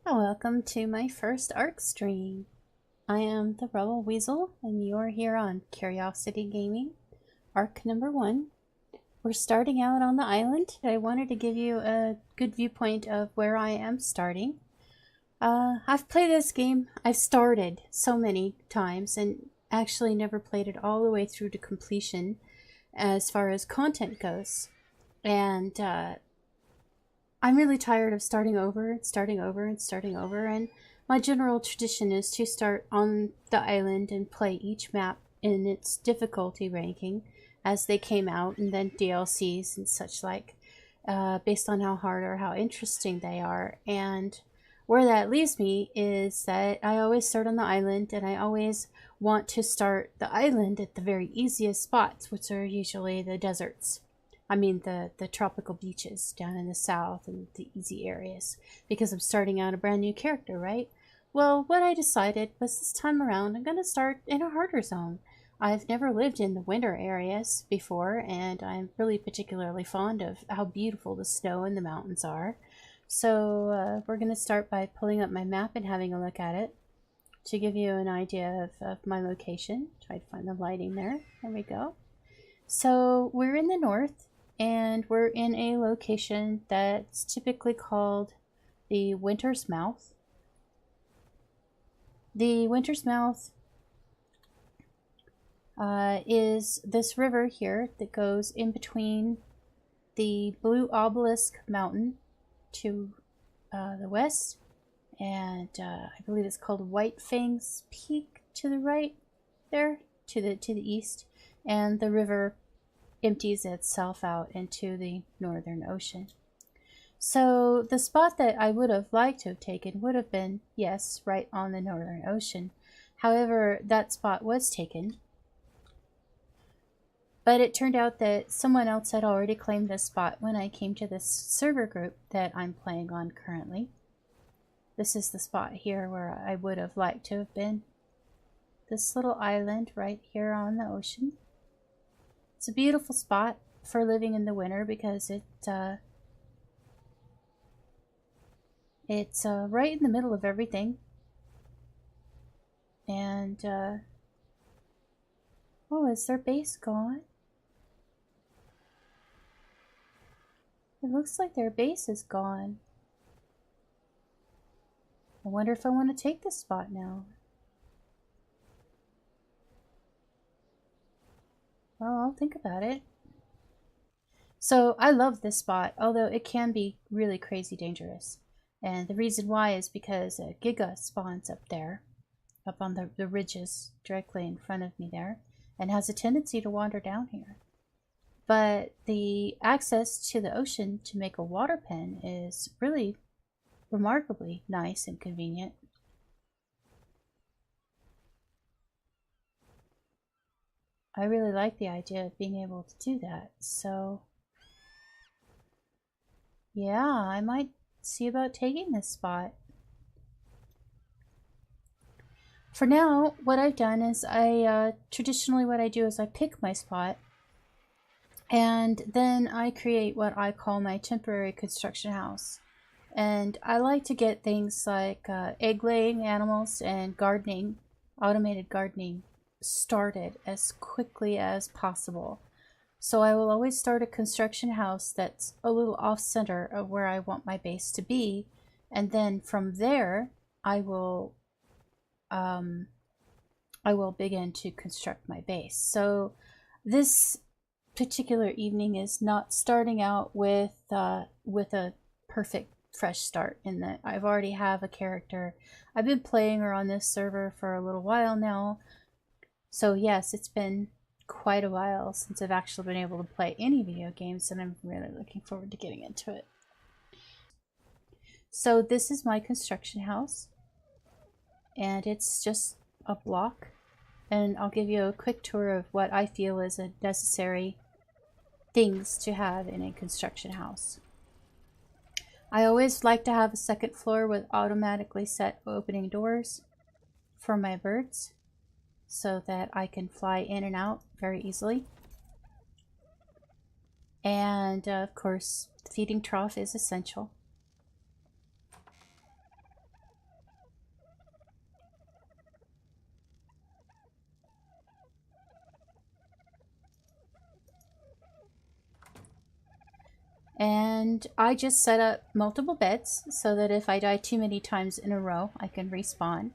Welcome to my first ARK stream. I am the Rebelweasel, and you're here on Curiosity Gaming, ARK number 1. We're starting out on the island. I wanted to give you a good viewpoint of where I am starting. I've played this game. I've started so many times and actually never played it all the way through to completion as far as content goes. And I'm really tired of starting over and starting over and starting over, and my general tradition is to start on the island and play each map in its difficulty ranking as they came out, and then DLCs and such like, based on how hard or how interesting they are. And where that leaves me is that I always start on the island, and I always want to start the island at the very easiest spots, which are usually the deserts. I mean the tropical beaches down in the south and the easy areas, because I'm starting out a brand new character, right? Well, what I decided was this time around I'm going to start in a harder zone. I've never lived in the winter areas before, and I'm really particularly fond of how beautiful the snow and the mountains are. So we're going to start by pulling up my map and having a look at it to give you an idea of my location. Try to find the lighting there. There we go. So we're in the north, and we're in a location that's typically called the Winter's Mouth. The Winter's Mouth is this river here that goes in between the Blue Obelisk Mountain to the west, and I believe it's called White Fang's Peak to the right there, to the east, and the river empties itself out into the Northern Ocean. So the spot that I would have liked to have taken would have been, yes, right on the Northern Ocean. However, that spot was taken, but it turned out that someone else had already claimed this spot when I came to this server group that I'm playing on currently. This is the spot here where I would have liked to have been. This little island right here on the ocean. It's a beautiful spot for living in the winter because it's right in the middle of everything. And oh, is their base gone? It looks like their base is gone. I wonder if I want to take this spot now. Well, I'll think about it. So I love this spot, although it can be really crazy dangerous. And the reason why is because a Giga spawns up there, up on the ridges directly in front of me there, and has a tendency to wander down here. But the access to the ocean to make a water pen is really remarkably nice and convenient. I really like the idea of being able to do that, so yeah, I might see about taking this spot. For now, what I've done is traditionally what I do is I pick my spot, and then I create what I call my temporary construction house. And I like to get things like egg-laying animals and gardening, automated gardening, started as quickly as possible. So I will always start a construction house that's a little off-center of where I want my base to be, and then from there I will begin to construct my base. So this particular evening is not starting out with a perfect fresh start, in that I've already have a character. I've been playing her on this server for a little while now. So yes, it's been quite a while since I've actually been able to play any video games, and I'm really looking forward to getting into it. So this is my construction house, and it's just a block, and I'll give you a quick tour of what I feel is a necessary things to have in a construction house. I always like to have a second floor with automatically set opening doors for my birds, so that I can fly in and out very easily. And of course, the feeding trough is essential. And I just set up multiple beds so that if I die too many times in a row, I can respawn.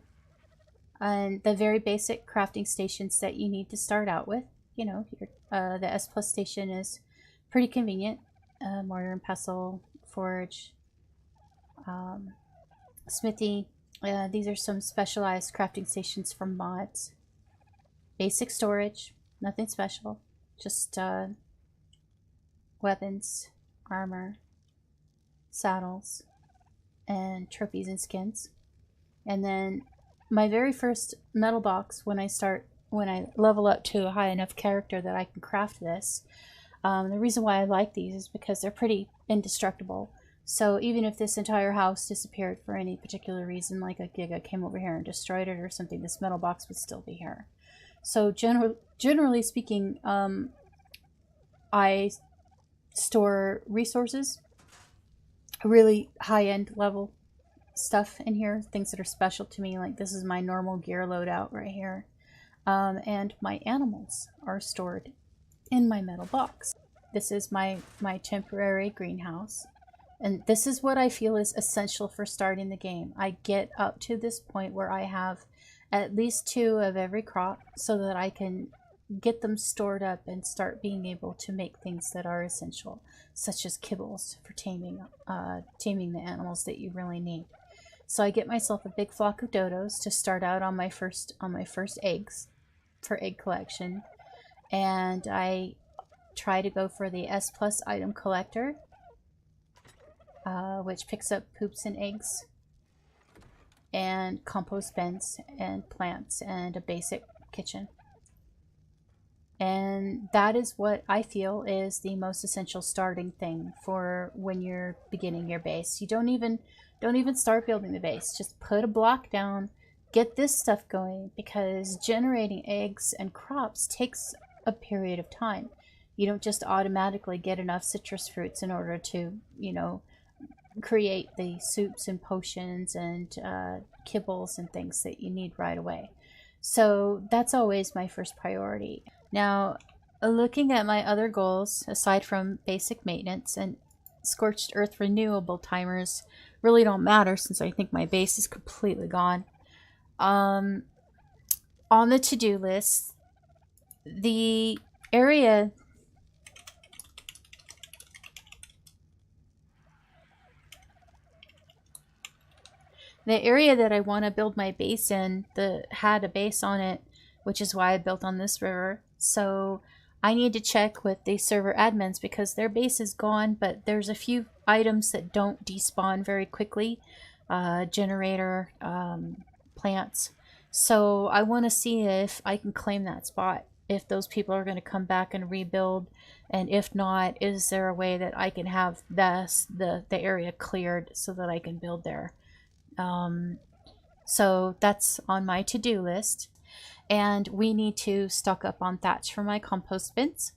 And the very basic crafting stations that you need to start out with. You know, the S plus station is pretty convenient. Mortar and pestle, forge, smithy. These are some specialized crafting stations from mods. Basic storage, nothing special, just weapons, armor, saddles, and trophies and skins. And then my very first metal box, when I level up to a high enough character that I can craft this, the reason why I like these is because they're pretty indestructible. So even if this entire house disappeared for any particular reason, like a Giga came over here and destroyed it or something, this metal box would still be here. So generally speaking, I store resources, really high-end level stuff in here, things that are special to me, like this is my normal gear loadout right here. And my animals are stored in my metal box. This is my temporary greenhouse. And this is what I feel is essential for starting the game. I get up to this point where I have at least 2 of every crop so that I can get them stored up and start being able to make things that are essential, such as kibbles for taming the animals that you really need. So I get myself a big flock of dodos to start out on my first eggs for egg collection, and I try to go for the S plus item collector, which picks up poops and eggs and compost bins and plants and a basic kitchen. And that is what I feel is the most essential starting thing for when you're beginning your base. You don't even start building the base. Just put a block down, get this stuff going, because generating eggs and crops takes a period of time. You don't just automatically get enough citrus fruits in order to, you know, create the soups and potions and kibbles and things that you need right away. So that's always my first priority. Now, looking at my other goals, aside from basic maintenance, and scorched earth renewable timers really don't matter since I think my base is completely gone. On the to-do list, the area that I want to build my base in had a base on it, which is why I built on this river. So I need to check with the server admins because their base is gone, but there's a few items that don't despawn very quickly. Generator, plants. So I want to see if I can claim that spot, if those people are going to come back and rebuild, and if not, is there a way that I can have the area cleared so that I can build there. So that's on my to-do list. And we need to stock up on thatch for my compost bins.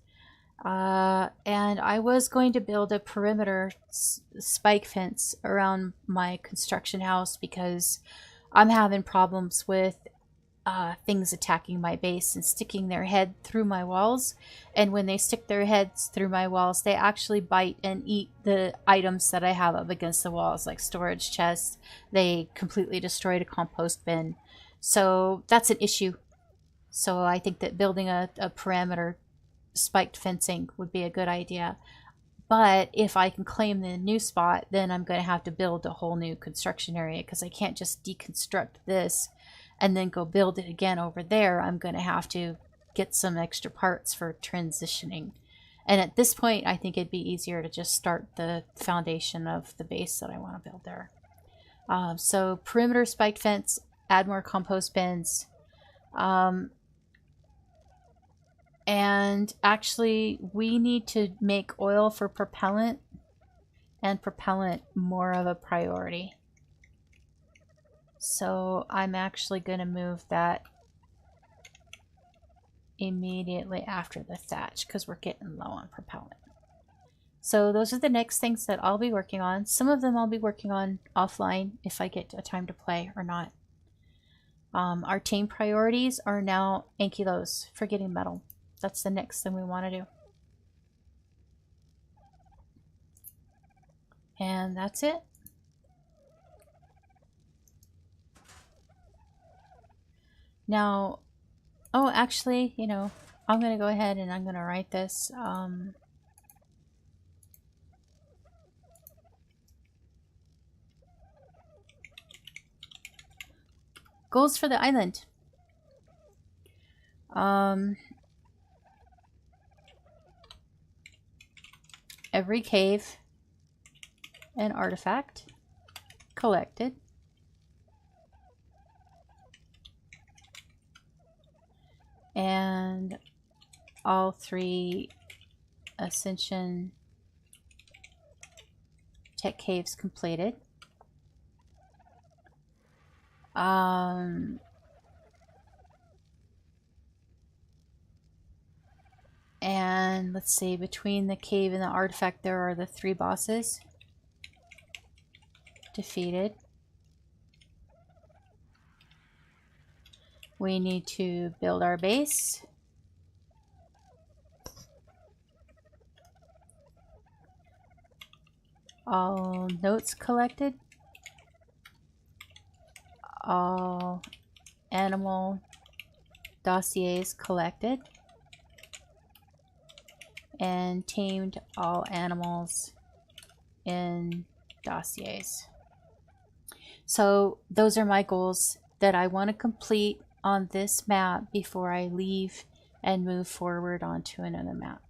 And I was going to build a perimeter spike fence around my construction house because I'm having problems with things attacking my base and sticking their head through my walls. And when they stick their heads through my walls, they actually bite and eat the items that I have up against the walls, like storage chests. They completely destroyed a compost bin. So that's an issue. So I think that building a perimeter spiked fencing would be a good idea. But if I can claim the new spot, then I'm going to have to build a whole new construction area because I can't just deconstruct this and then go build it again over there. I'm going to have to get some extra parts for transitioning. And at this point, I think it'd be easier to just start the foundation of the base that I want to build there. So perimeter spiked fence, add more compost bins. And actually, we need to make oil for propellant and propellant more of a priority. So I'm actually going to move that immediately after the thatch because we're getting low on propellant. So those are the next things that I'll be working on. Some of them I'll be working on offline if I get a time to play or not. Our team priorities are now ankylos for getting metal. That's the next thing we want to do. And that's it. Now, oh, actually, you know, I'm going to go ahead and I'm going to write this. Goals for the island. Every cave and artifact collected. And all 3 Ascension Tech Caves completed. And let's see, between the cave and the artifact, there are the 3 bosses defeated. We need to build our base. All notes collected. All animal dossiers collected. And tamed all animals in dossiers. So those are my goals that I want to complete on this map before I leave and move forward onto another map.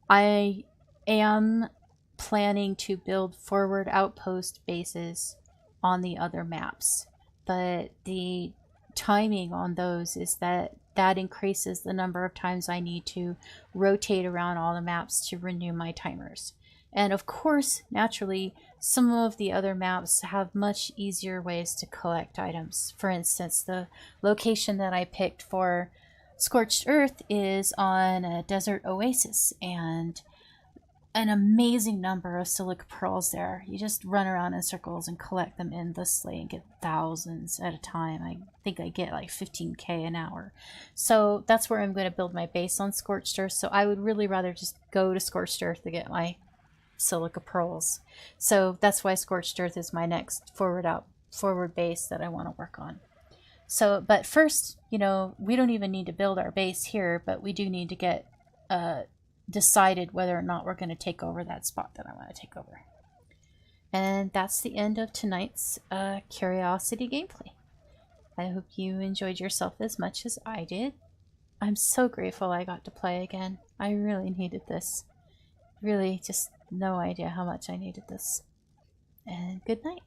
I am planning to build forward outpost bases on the other maps, but the timing on those is that increases the number of times I need to rotate around all the maps to renew my timers. And of course, naturally, some of the other maps have much easier ways to collect items. For instance, the location that I picked for Scorched Earth is on a desert oasis, and an amazing number of silica pearls there. You just run around in circles and collect them endlessly and get thousands at a time. I think I get like 15k an hour. So that's where I'm going to build my base on Scorched Earth. So I would really rather just go to Scorched Earth to get my silica pearls. So that's why Scorched Earth is my next forward base that I want to work on. So, but first, you know, we don't even need to build our base here, but we do need to get decided whether or not we're going to take over that spot that I want to take over. And that's the end of tonight's Curiosity gameplay. I hope you enjoyed yourself as much as I did. I'm so grateful I got to play again. I really needed this. Really, just no idea how much I needed this. And good night.